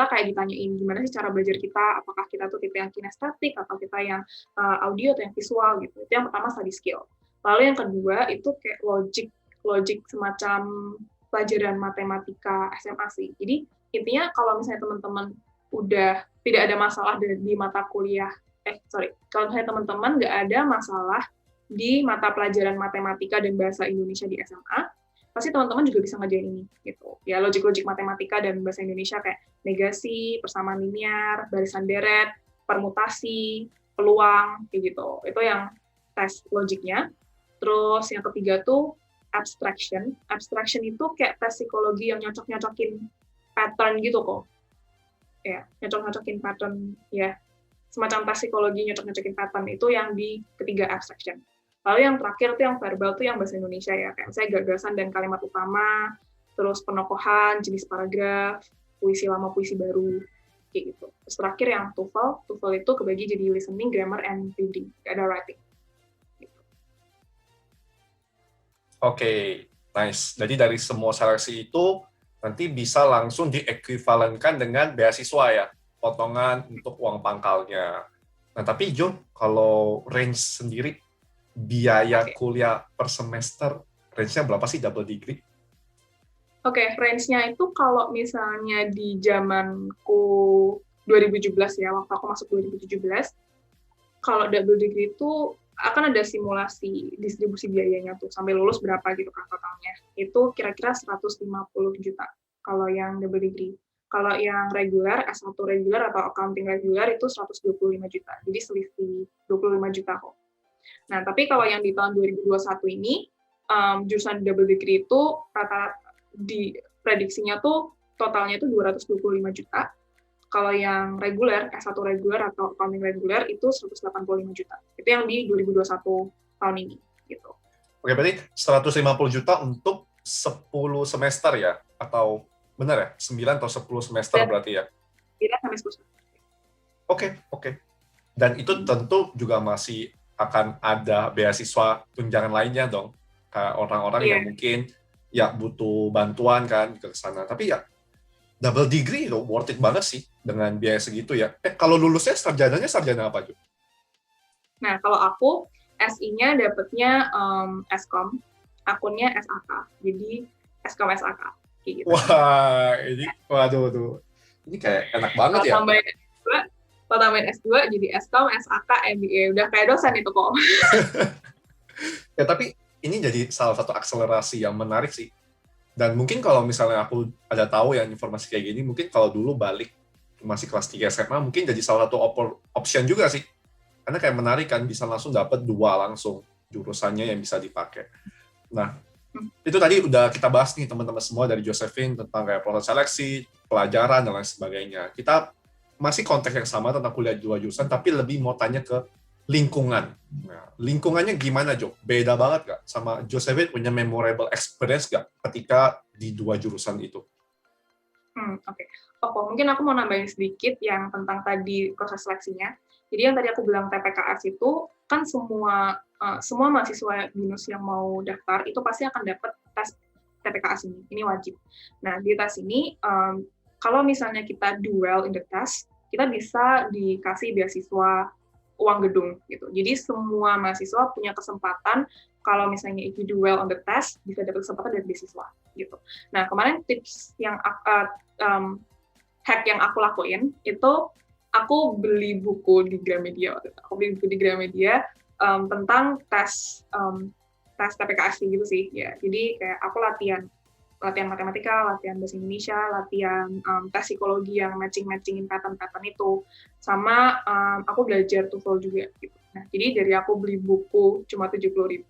kayak ditanyain gimana sih cara belajar kita, apakah kita tuh tipe yang kinestetik atau kita yang audio atau yang visual gitu. Itu yang pertama study skill. Lalu yang kedua itu kayak logic semacam pelajaran matematika SMA sih. Jadi intinya kalau misalnya teman-teman udah tidak ada masalah di mata kuliah, kalau misalnya teman-teman nggak ada masalah di mata pelajaran matematika dan bahasa Indonesia di SMA, pasti teman-teman juga bisa ngerjain ini gitu. Ya logik matematika dan bahasa Indonesia kayak negasi, persamaan linear, barisan deret, permutasi, peluang kayak gitu. Itu yang tes logiknya. Terus yang ketiga tuh abstraction. Abstraction itu kayak tes psikologi yang nyocok-nyocokin pattern gitu kok. Ya, nyocok-nyocokin pattern ya. Semacam tes psikologi nyocok-nyocokin pattern itu yang di ketiga abstraction. Lalu yang terakhir tuh yang verbal tuh yang bahasa Indonesia ya. Kayak misalnya gagasan dan kalimat utama, terus penokohan, jenis paragraf, puisi lama, puisi baru, kayak gitu. Terus terakhir yang TOEFL. TOEFL itu kebagi jadi listening, grammar, and reading. Gak ada writing. Oke, nice. Jadi dari semua seleksi itu nanti bisa langsung diekuivalenkan dengan beasiswa ya, potongan untuk uang pangkalnya. Nah, tapi Jo, kalau range sendiri biaya kuliah per semester, range-nya berapa sih double degree? Oke, range-nya itu kalau misalnya di zamanku 2017 ya, waktu aku masuk 2017, kalau double degree itu akan ada simulasi distribusi biayanya tuh sampai lulus berapa gitu kan totalnya. Itu kira-kira 150 juta kalau yang double degree. Kalau yang reguler, S1 reguler atau accounting reguler itu 125 juta. Jadi selisih 25 juta kok. Nah, tapi kalau yang di tahun 2021 ini jurusan double degree itu di prediksinya tuh totalnya itu 225 juta. Kalau yang reguler, S1 reguler atau accounting reguler itu 185 juta. Itu yang di 2021 tahun ini gitu. Oke, berarti 150 juta untuk 10 semester ya? Atau benar ya? 9 atau 10 semester berarti ya? 9 sampai 10 semester. Oke. Dan itu tentu juga masih akan ada beasiswa tunjangan lainnya dong. Kayak orang-orang yang mungkin ya butuh bantuan kan ke sana. Tapi ya double degree itu worth it banget sih dengan biaya segitu ya. Kalau lulusnya sarjana apa, Jo? Nah, kalau aku SI-nya dapatnya Eskom, akunnya SAK. Jadi Eskom SAK kayak gitu. Wah, ini waduh. Ini kayak enak banget ya. Kalau tambahin S2 jadi Eskom, SAK, MBA. Udah kayak dosen itu kok. Ya, tapi ini jadi salah satu akselerasi yang menarik sih. Dan mungkin kalau misalnya aku ada tahu yang informasi kayak gini, mungkin kalau dulu balik masih kelas 3 SMA, mungkin jadi salah satu option juga sih. Karena kayak menarik kan, bisa langsung dapat 2 langsung jurusannya yang bisa dipakai. Nah, itu tadi udah kita bahas nih teman-teman semua dari Josephine tentang kayak proses seleksi, pelajaran, dan lain sebagainya. Kita masih konteks yang sama tentang kuliah 2 jurusan, tapi lebih mau tanya ke lingkungan. Nah, lingkungannya gimana, Jo? Beda banget gak? Sama Josephine punya memorable experience gak ketika di 2 jurusan itu? Oke, mungkin aku mau nambahin sedikit yang tentang tadi proses seleksinya. Jadi yang tadi aku bilang TPKS itu, kan semua mahasiswa BINUS yang mau daftar, itu pasti akan dapat tes TPKS ini wajib. Nah, di tes ini, kalau misalnya kita do well in the test, kita bisa dikasih beasiswa uang gedung gitu. Jadi semua mahasiswa punya kesempatan kalau misalnya if you do well on the test bisa dapat kesempatan dari beasiswa gitu. Nah kemarin tips yang hack yang aku lakuin itu aku beli buku di Gramedia. Aku beli buku di Gramedia tentang tes TPKS gitu sih ya. Jadi kayak aku latihan matematika, latihan bahasa Indonesia, latihan tes psikologi yang matching-matchingin pattern-pattern itu, sama aku belajar TOEFL juga gitu. Nah, jadi dari aku beli buku cuma 70.000,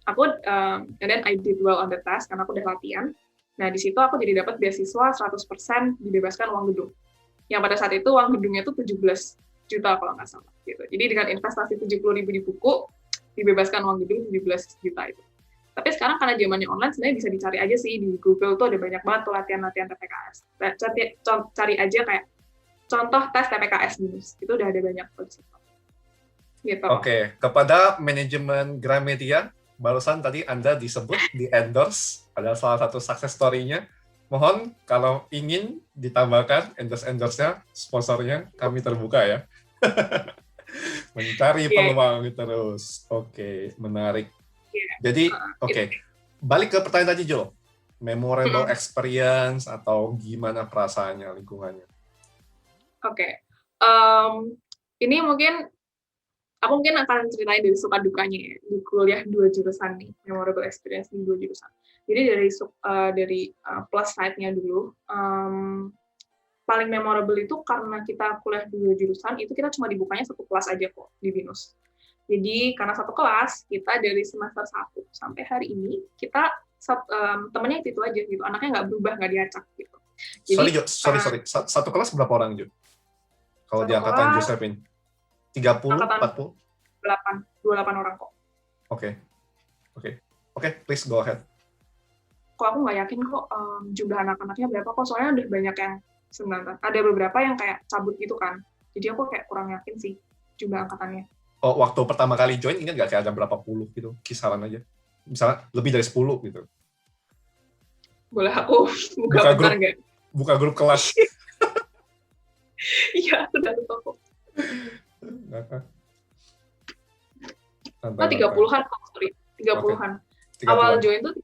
aku and then I did well on the test karena aku udah latihan. Nah, di situ aku jadi dapat beasiswa 100% dibebaskan uang gedung. Yang pada saat itu uang gedungnya itu 17 juta kalau nggak salah gitu. Jadi dengan investasi 70.000 di buku, dibebaskan uang gedung 17 juta itu. Tapi sekarang karena zamannya online, sebenarnya bisa dicari aja sih di Google tuh ada banyak banget tuh latihan-latihan TPKS. Cari aja kayak contoh tes TPKS binus, itu udah ada banyak tuh di situ. Gitu. Oke, kepada manajemen Gramedia, barusan tadi Anda disebut, di-endorse, adalah salah satu success story-nya. Mohon kalau ingin ditambahkan endorse-nya, sponsornya, kami terbuka ya. Mencari peluang terus. Oke, menarik. Jadi, oke. Balik ke pertanyaan tadi, Jo. Memorable experience atau gimana perasaannya, lingkungannya? Oke. Ini aku mungkin akan ceritain dari suka dukanya ya, di kuliah 2 jurusan nih, memorable experience di 2 jurusan. Jadi dari plus side-nya dulu, paling memorable itu karena kita kuliah 2 jurusan, itu kita cuma dibukanya 1 kelas aja kok di BINUS. Jadi karena 1 kelas, kita dari semester 1 sampai hari ini, kita temennya itu aja gitu, anaknya nggak berubah, nggak diacak gitu. Jadi, sorry. 1 kelas berapa orang, Jo? Kalau di angkatan Josephine? 30, 40? 28 orang kok. Oke, please go ahead. Kok aku nggak yakin kok jumlah anak-anaknya berapa kok, soalnya udah banyak yang sebenarnya. Ada beberapa yang kayak cabut gitu kan. Jadi aku kayak kurang yakin sih jumlah angkatannya. Oh, waktu pertama kali join, ingat nggak kayak ada berapa puluh gitu, kisaran aja? Misalnya lebih dari 10 gitu. Boleh aku buka grup, nggak? Buka grup kelas. Iya, udah lupa kok. 30-an kok, sorry. 30-an. Awal join tuh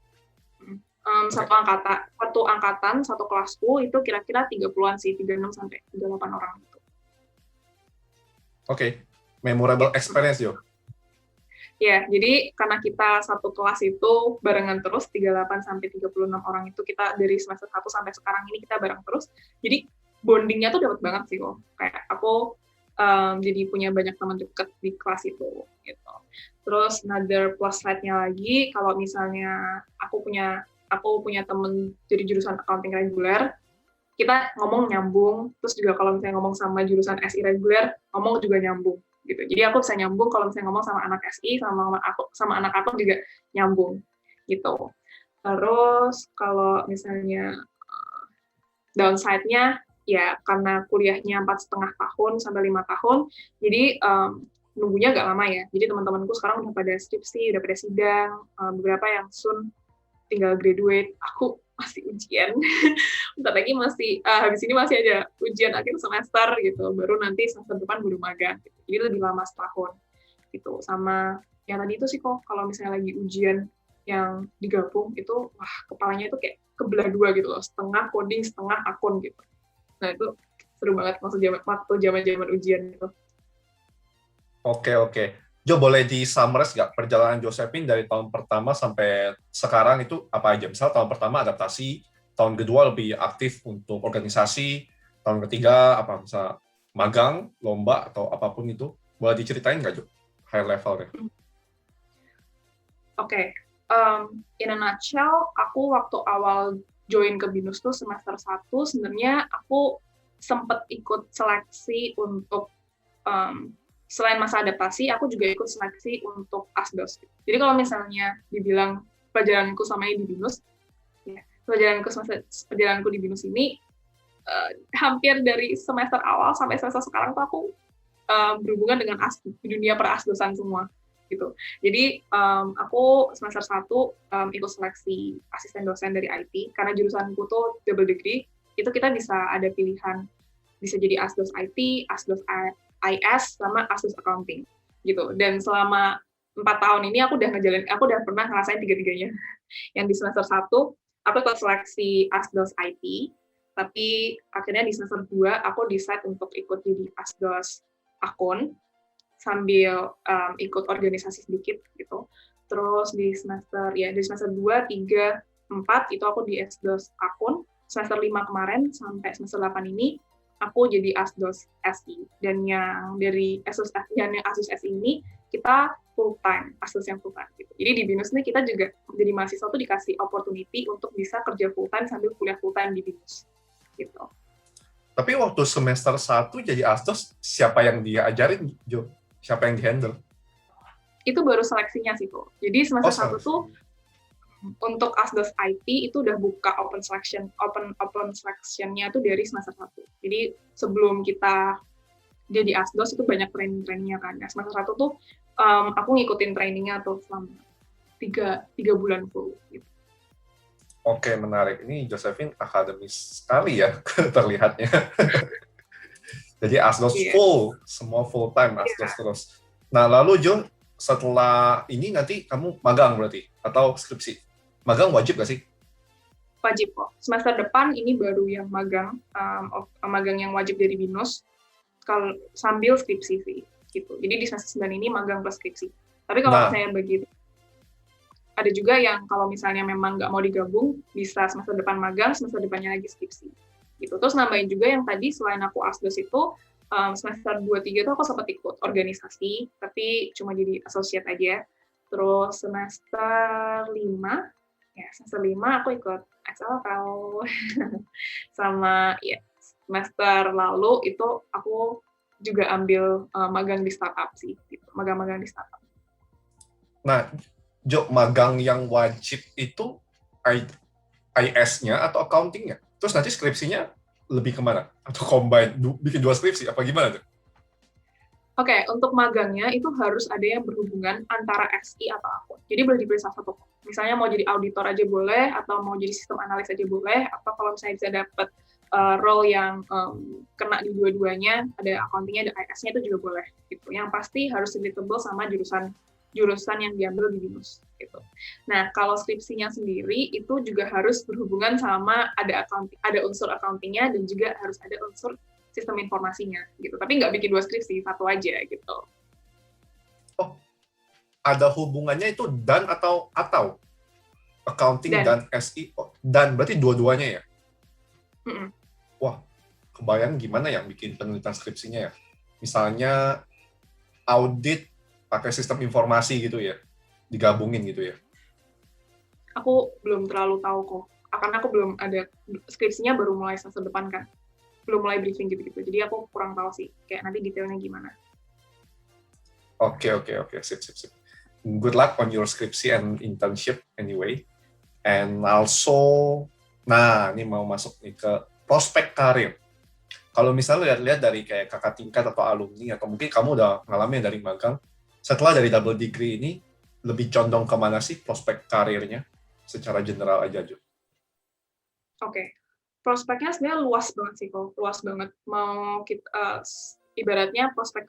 satu angkatan, satu kelasku itu kira-kira 30-an sih, 36 sampai 38 orang gitu. Oke. Memorable experience, yo. Ya, jadi karena kita satu kelas itu barengan terus 38 sampai 36 orang itu kita dari semester 1 sampai sekarang ini kita bareng terus. Jadi bondingnya tuh dapat banget sih kok. Kayak aku jadi punya banyak teman deket di kelas itu gitu. Terus another plus side-nya lagi kalau misalnya aku punya temen jadi jurusan accounting reguler, kita ngomong nyambung, terus juga kalau misalnya ngomong sama jurusan SI reguler, ngomong juga nyambung gitu. Jadi aku bisa nyambung kalau misalnya ngomong sama anak SI sama anak aku juga nyambung gitu. Terus kalau misalnya downside-nya ya karena kuliahnya 4,5 tahun sampai 5 tahun, jadi nunggunya agak lama ya. Jadi teman-temanku sekarang udah pada skripsi, udah pada sidang, beberapa yang soon tinggal graduate, aku masih ujian. Bentar lagi habis ini masih ada ujian akhir semester gitu, baru nanti semester depan baru magang. Gitu. Jadi lebih lama setahun gitu. Sama yang tadi itu sih kok, kalau misalnya lagi ujian yang digabung itu, wah kepalanya itu kayak kebelah dua gitu loh, setengah coding, setengah akun gitu. Nah itu seru banget waktu zaman ujian gitu. Oke. Jo, boleh di-summarize nggak perjalanan Josephine dari tahun pertama sampai sekarang itu apa aja? Misal tahun pertama adaptasi, tahun kedua lebih aktif untuk organisasi, tahun ketiga apa misal magang, lomba, atau apapun itu. Boleh diceritain nggak, Jo? High level deh. Oke. In a nutshell, aku waktu awal join ke BINUS tuh semester 1, sebenarnya aku sempat ikut seleksi untuk selain masa adaptasi, aku juga ikut seleksi untuk ASDOS. Jadi kalau misalnya dibilang pelajaranku sama di BINUS, ya, pelajaranku di BINUS ini hampir dari semester awal sampai semester sekarang tuh aku berhubungan dengan dunia per-ASDOSan semua. Gitu. Jadi aku semester 1 ikut seleksi asisten dosen dari IT, karena jurusanku tuh double degree, itu kita bisa ada pilihan bisa jadi Asdos IT, Asdos IS, sama Asdos Accounting gitu. Dan selama 4 tahun ini aku udah pernah ngerasain tiga-tiganya. Yang di semester 1 aku ikut seleksi Asdos IT, tapi akhirnya di semester 2 aku decide untuk ikut jadi Asdos Akun sambil ikut organisasi sedikit gitu. Terus di semester 2, 3, 4 itu aku di Asdos Akun. Semester 5 kemarin sampai semester 8 ini aku jadi Asdos SI. Dan yang dari Asdos SI ini kita full time, Asdos yang full time gitu. Jadi di BINUS ini kita juga jadi mahasiswa tuh dikasih opportunity untuk bisa kerja full time sambil kuliah full time di BINUS gitu. Tapi waktu semester 1 jadi Asdos, siapa yang dia ajarin, Jo? Siapa yang di-handle? Itu baru seleksinya sih tuh. Jadi semester 1 tuh untuk Asdos IT itu udah buka open selection-nya tuh dari semester 1. Jadi sebelum kita jadi Asdos itu banyak training-trainingnya kan. Nah, semester 1 tuh aku ngikutin trainingnya tuh selama 3 bulan full gitu. Oke, menarik. Ini Josephine akademis sekali ya terlihatnya. Jadi Asdos full, semua full time Asdos terus. Nah, lalu Jo, setelah ini nanti kamu magang berarti? Atau skripsi? Magang wajib nggak sih? Wajib kok. Semester depan ini baru yang magang, magang yang wajib dari BINUS, sambil skripsi sih. Gitu. Jadi di semester 9 ini magang plus skripsi. Tapi kalau misalnya begitu, ada juga yang kalau misalnya memang nggak mau digabung, bisa semester depan magang, semester depannya lagi skripsi. Gitu. Terus nambahin juga yang tadi selain aku Asdos itu, semester 2-3 itu aku sempat ikut organisasi, tapi cuma jadi associate aja. Terus semester 5 aku ikut XLFL. Sama ya semester lalu itu aku juga ambil magang di startup sih, gitu. Magang-magang di startup. Nah, Jo, magang yang wajib itu IS-nya atau accounting-nya? Terus nanti skripsinya lebih kemana? Atau combine, bikin 2 skripsi, apa gimana tuh? Oke, untuk magangnya itu harus ada yang berhubungan antara SI atau akun. Jadi boleh dipilih salah satu. Misalnya mau jadi auditor aja boleh, atau mau jadi sistem analis aja boleh, atau kalau misalnya bisa dapat role yang kena di dua-duanya, ada accounting-nya, ada IS-nya itu juga boleh. Gitu. Yang pasti harus relatable sama jurusan yang diambil di BINUS. Gitu. Nah, kalau skripsinya sendiri itu juga harus berhubungan sama ada unsur accounting-nya dan juga harus ada unsur sistem informasinya gitu. Tapi nggak bikin 2 skripsi, 1 aja gitu. Oh, ada hubungannya itu dan atau accounting dan SI. Oh, dan berarti dua-duanya ya? Wah, kebayang gimana yang bikin penelitian skripsinya ya? Misalnya audit pakai sistem informasi gitu ya, digabungin gitu ya? Aku belum terlalu tahu kok, karena aku belum ada, skripsinya baru mulai semester depan kan, belum mulai briefing gitu-gitu, jadi aku kurang tahu sih, kayak nanti detailnya gimana. Oke, sip. Good luck on your skripsi and internship anyway. And also, nah ini mau masuk nih ke prospek karir. Kalau misalnya lihat dari kayak kakak tingkat atau alumni, atau mungkin kamu udah ngalamin dari magang, setelah dari double degree ini, lebih condong kemana sih prospek karirnya? Secara general aja, Jo. Oke. Prospeknya sebenarnya luas banget sih kok, luas banget. Mau kita, ibaratnya prospek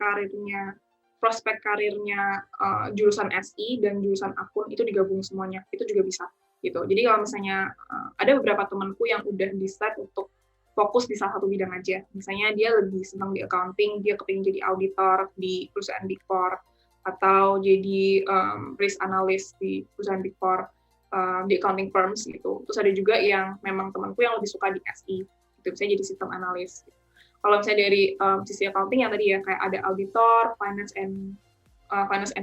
karirnya jurusan SI dan jurusan akun itu digabung semuanya, itu juga bisa gitu. Jadi kalau misalnya ada beberapa temanku yang udah decide untuk fokus di salah satu bidang aja. Misalnya dia lebih senang di accounting, dia kepingin jadi auditor di perusahaan Big Four, atau jadi risk analyst di perusahaan Big Four, di accounting firms gitu. Terus ada juga yang memang temanku yang lebih suka di SI, gitu, misalnya jadi sistem analis. Gitu. Kalau misalnya dari sisi accounting yang tadi ya kayak ada auditor, finance and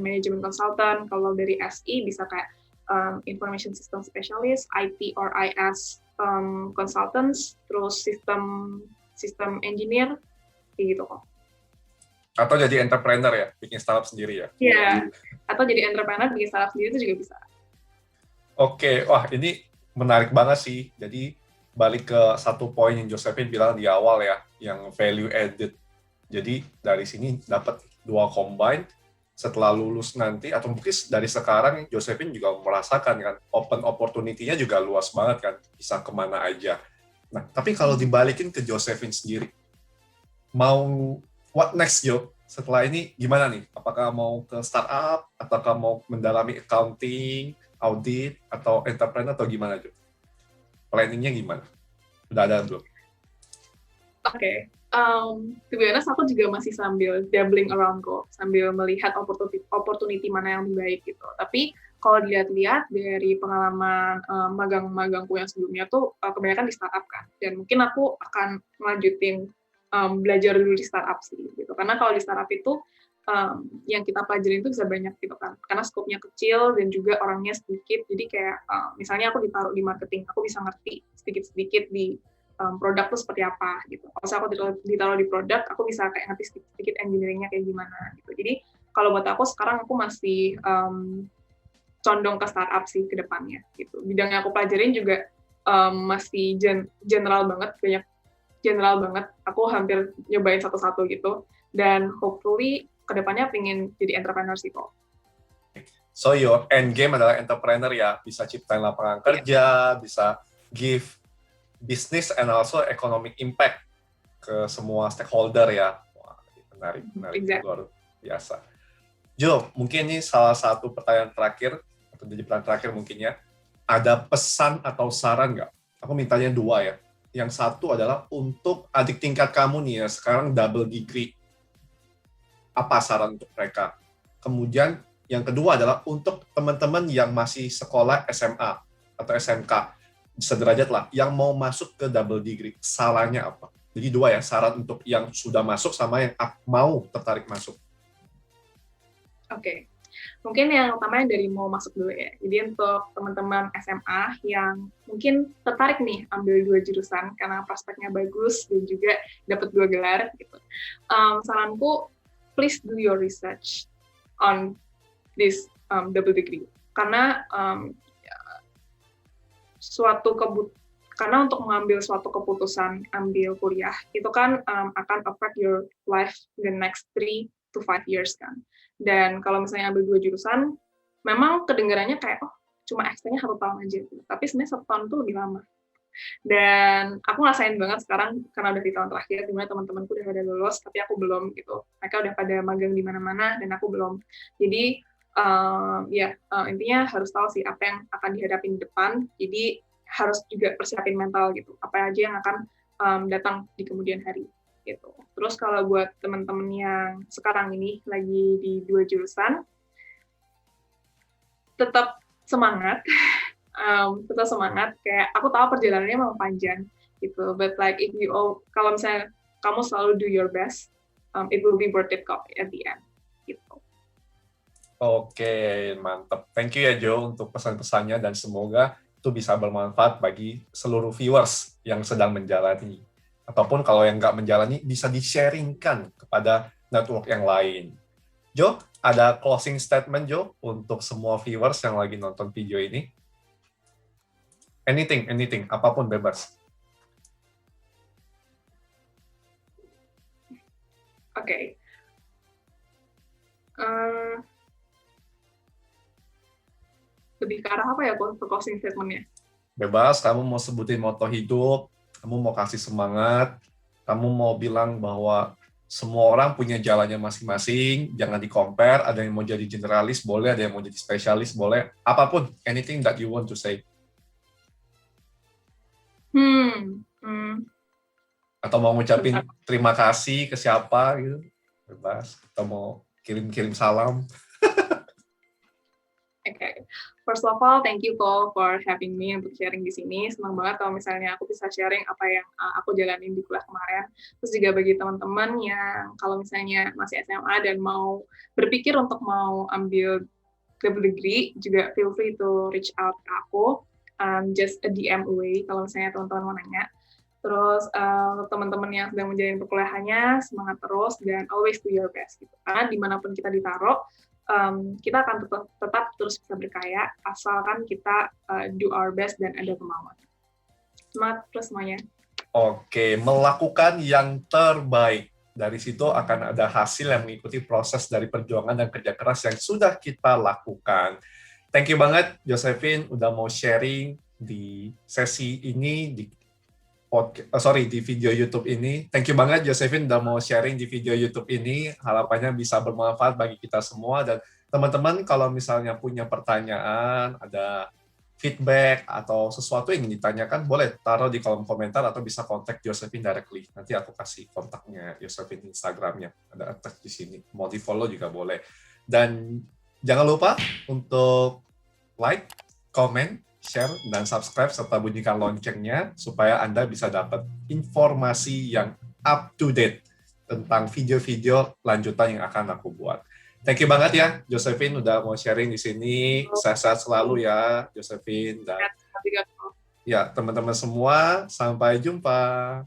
management consultant. Kalau dari SI bisa kayak information system specialist, IT or IS consultants, terus sistem engineer, kayak gitu kok. Atau jadi entrepreneur ya, bikin startup sendiri ya? Iya, atau jadi entrepreneur, bikin startup sendiri itu juga bisa. Oke, wah ini menarik banget sih. Jadi balik ke satu poin yang Josephine bilang di awal ya, yang value added. Jadi dari sini dapat 2 combine, setelah lulus nanti, atau mungkin dari sekarang, Josephine juga merasakan kan, open opportunity-nya juga luas banget kan, bisa kemana aja. Nah, tapi kalau dibalikin ke Josephine sendiri, mau what next Jo? Setelah ini gimana nih? Apakah mau ke startup, ataukah mau mendalami accounting, audit, atau entrepreneur, atau gimana Jo? Planningnya gimana? Udah ada belum? Oke, to be honest, aku juga masih sambil dabbling around kok, sambil melihat opportunity mana yang lebih baik gitu. Tapi kalau dilihat-lihat dari pengalaman magang-magangku yang sebelumnya tuh kebanyakan di startup kan. Dan mungkin aku akan melanjutin belajar dulu di startup sih gitu. Karena kalau di startup itu yang kita pelajarin itu bisa banyak gitu kan. Karena skopnya kecil dan juga orangnya sedikit. Jadi kayak misalnya aku ditaruh di marketing, aku bisa ngerti sedikit-sedikit di produk tuh seperti apa gitu. Kalau aku ditaruh di produk, aku bisa kayak ngerti sedikit engineering-nya kayak gimana gitu. Jadi kalau buat aku sekarang aku masih condong ke startup sih ke depannya gitu. Bidang yang aku pelajarin juga masih general banget, banyak general banget. Aku hampir nyobain satu-satu gitu. Dan hopefully ke depannya pengen jadi entrepreneur sih kok. So your end game adalah entrepreneur ya, bisa ciptain lapangan kerja, bisa give business and also economic impact ke semua stakeholder ya. Wah, menarik, Exactly. luar biasa. Jo, mungkin ini salah satu pertanyaan terakhir, atau jadi pertanyaan terakhir mungkin ya. Ada pesan atau saran nggak? Aku mintanya 2 ya. Yang satu adalah untuk adik tingkat kamu nih ya, sekarang double degree. Apa saran untuk mereka? Kemudian yang kedua adalah untuk teman-teman yang masih sekolah SMA atau SMK, sederajat lah, yang mau masuk ke double degree, salahnya apa? Jadi 2 ya, saran untuk yang sudah masuk sama yang mau tertarik masuk. Oke. Mungkin yang utamanya dari mau masuk dulu ya. Jadi untuk teman-teman SMA yang mungkin tertarik nih ambil 2 jurusan karena prospeknya bagus dan juga dapat 2 gelar gitu. Saranku, please do your research on this double degree. Karena karena untuk mengambil suatu keputusan ambil kuliah itu kan akan affect your life the next 3 to 5 years kan. Dan kalau misalnya ambil 2 jurusan, memang kedengarannya kayak cuma extend-nya 1 tahun aja. Tapi sebenarnya 1 tahun itu lebih lama. Dan aku ngerasain banget sekarang karena udah di tahun terakhir, dimana teman-temanku udah pada lulus, tapi aku belum gitu. Mereka udah pada magang di mana-mana dan aku belum. Jadi intinya harus tahu sih apa yang akan dihadapi di depan. Jadi harus juga persiapin mental gitu. Apa aja yang akan datang di kemudian hari gitu. Terus kalau buat teman-teman yang sekarang ini lagi di 2 jurusan, tetap semangat. Tetap semangat. Kayak aku tahu perjalanannya memang panjang gitu. But like kalau misalnya kamu selalu do your best, it will be worth it kok at the end. Gitu. Oke, mantap. Thank you ya Jo untuk pesan-pesannya dan semoga itu bisa bermanfaat bagi seluruh viewers yang sedang menjalani. Ataupun kalau yang nggak menjalani, bisa di-sharingkan kepada network yang lain. Jo, ada closing statement Jo untuk semua viewers yang lagi nonton video ini? Anything, apapun bebas. Oke. Lebih ke arah apa ya closing statement-nya? Bebas, kamu mau sebutin moto hidup, kamu mau kasih semangat, kamu mau bilang bahwa semua orang punya jalannya masing-masing, jangan di-compare, ada yang mau jadi generalis, boleh, ada yang mau jadi spesialis, boleh, apapun, anything that you want to say. Atau mau ngucapin terima kasih ke siapa, gitu, bebas, atau mau kirim-kirim salam. Okay. First of all, thank you Cole for having me untuk sharing di sini. Senang banget kalau misalnya aku bisa sharing apa yang aku jalanin di kuliah kemarin. Terus juga bagi teman-teman yang kalau misalnya masih SMA dan mau berpikir untuk mau ambil double degree, juga feel free to reach out ke aku. Just a DM away kalau misalnya teman-teman mau nanya. Terus teman-teman yang sedang menjalani perkuliahannya, semangat terus dan always do your best. Gitu. Karena dimanapun kita ditaruh, kita akan tetap terus bisa berkarya asalkan kita do our best dan ada kemauan. Semangat terus semuanya. Oke, melakukan yang terbaik. Dari situ akan ada hasil yang mengikuti proses dari perjuangan dan kerja keras yang sudah kita lakukan. Thank you banget, Josephine, udah mau sharing di sesi ini, di di video YouTube ini. Thank you banget Josephine udah mau sharing di video YouTube ini. Harapannya bisa bermanfaat bagi kita semua. Dan teman-teman kalau misalnya punya pertanyaan, ada feedback atau sesuatu yang ingin ditanyakan, boleh taruh di kolom komentar atau bisa kontak Josephine directly. Nanti aku kasih kontaknya Josephine Instagramnya. Ada attach di sini. Mau di follow juga boleh. Dan jangan lupa untuk like, comment, share, dan subscribe serta bunyikan loncengnya supaya Anda bisa dapat informasi yang up to date tentang video-video lanjutan yang akan aku buat. Thank you banget ya, Josephine, udah mau sharing di sini. Sehat-sehat selalu ya, Josephine. Dan ya, teman-teman semua, sampai jumpa.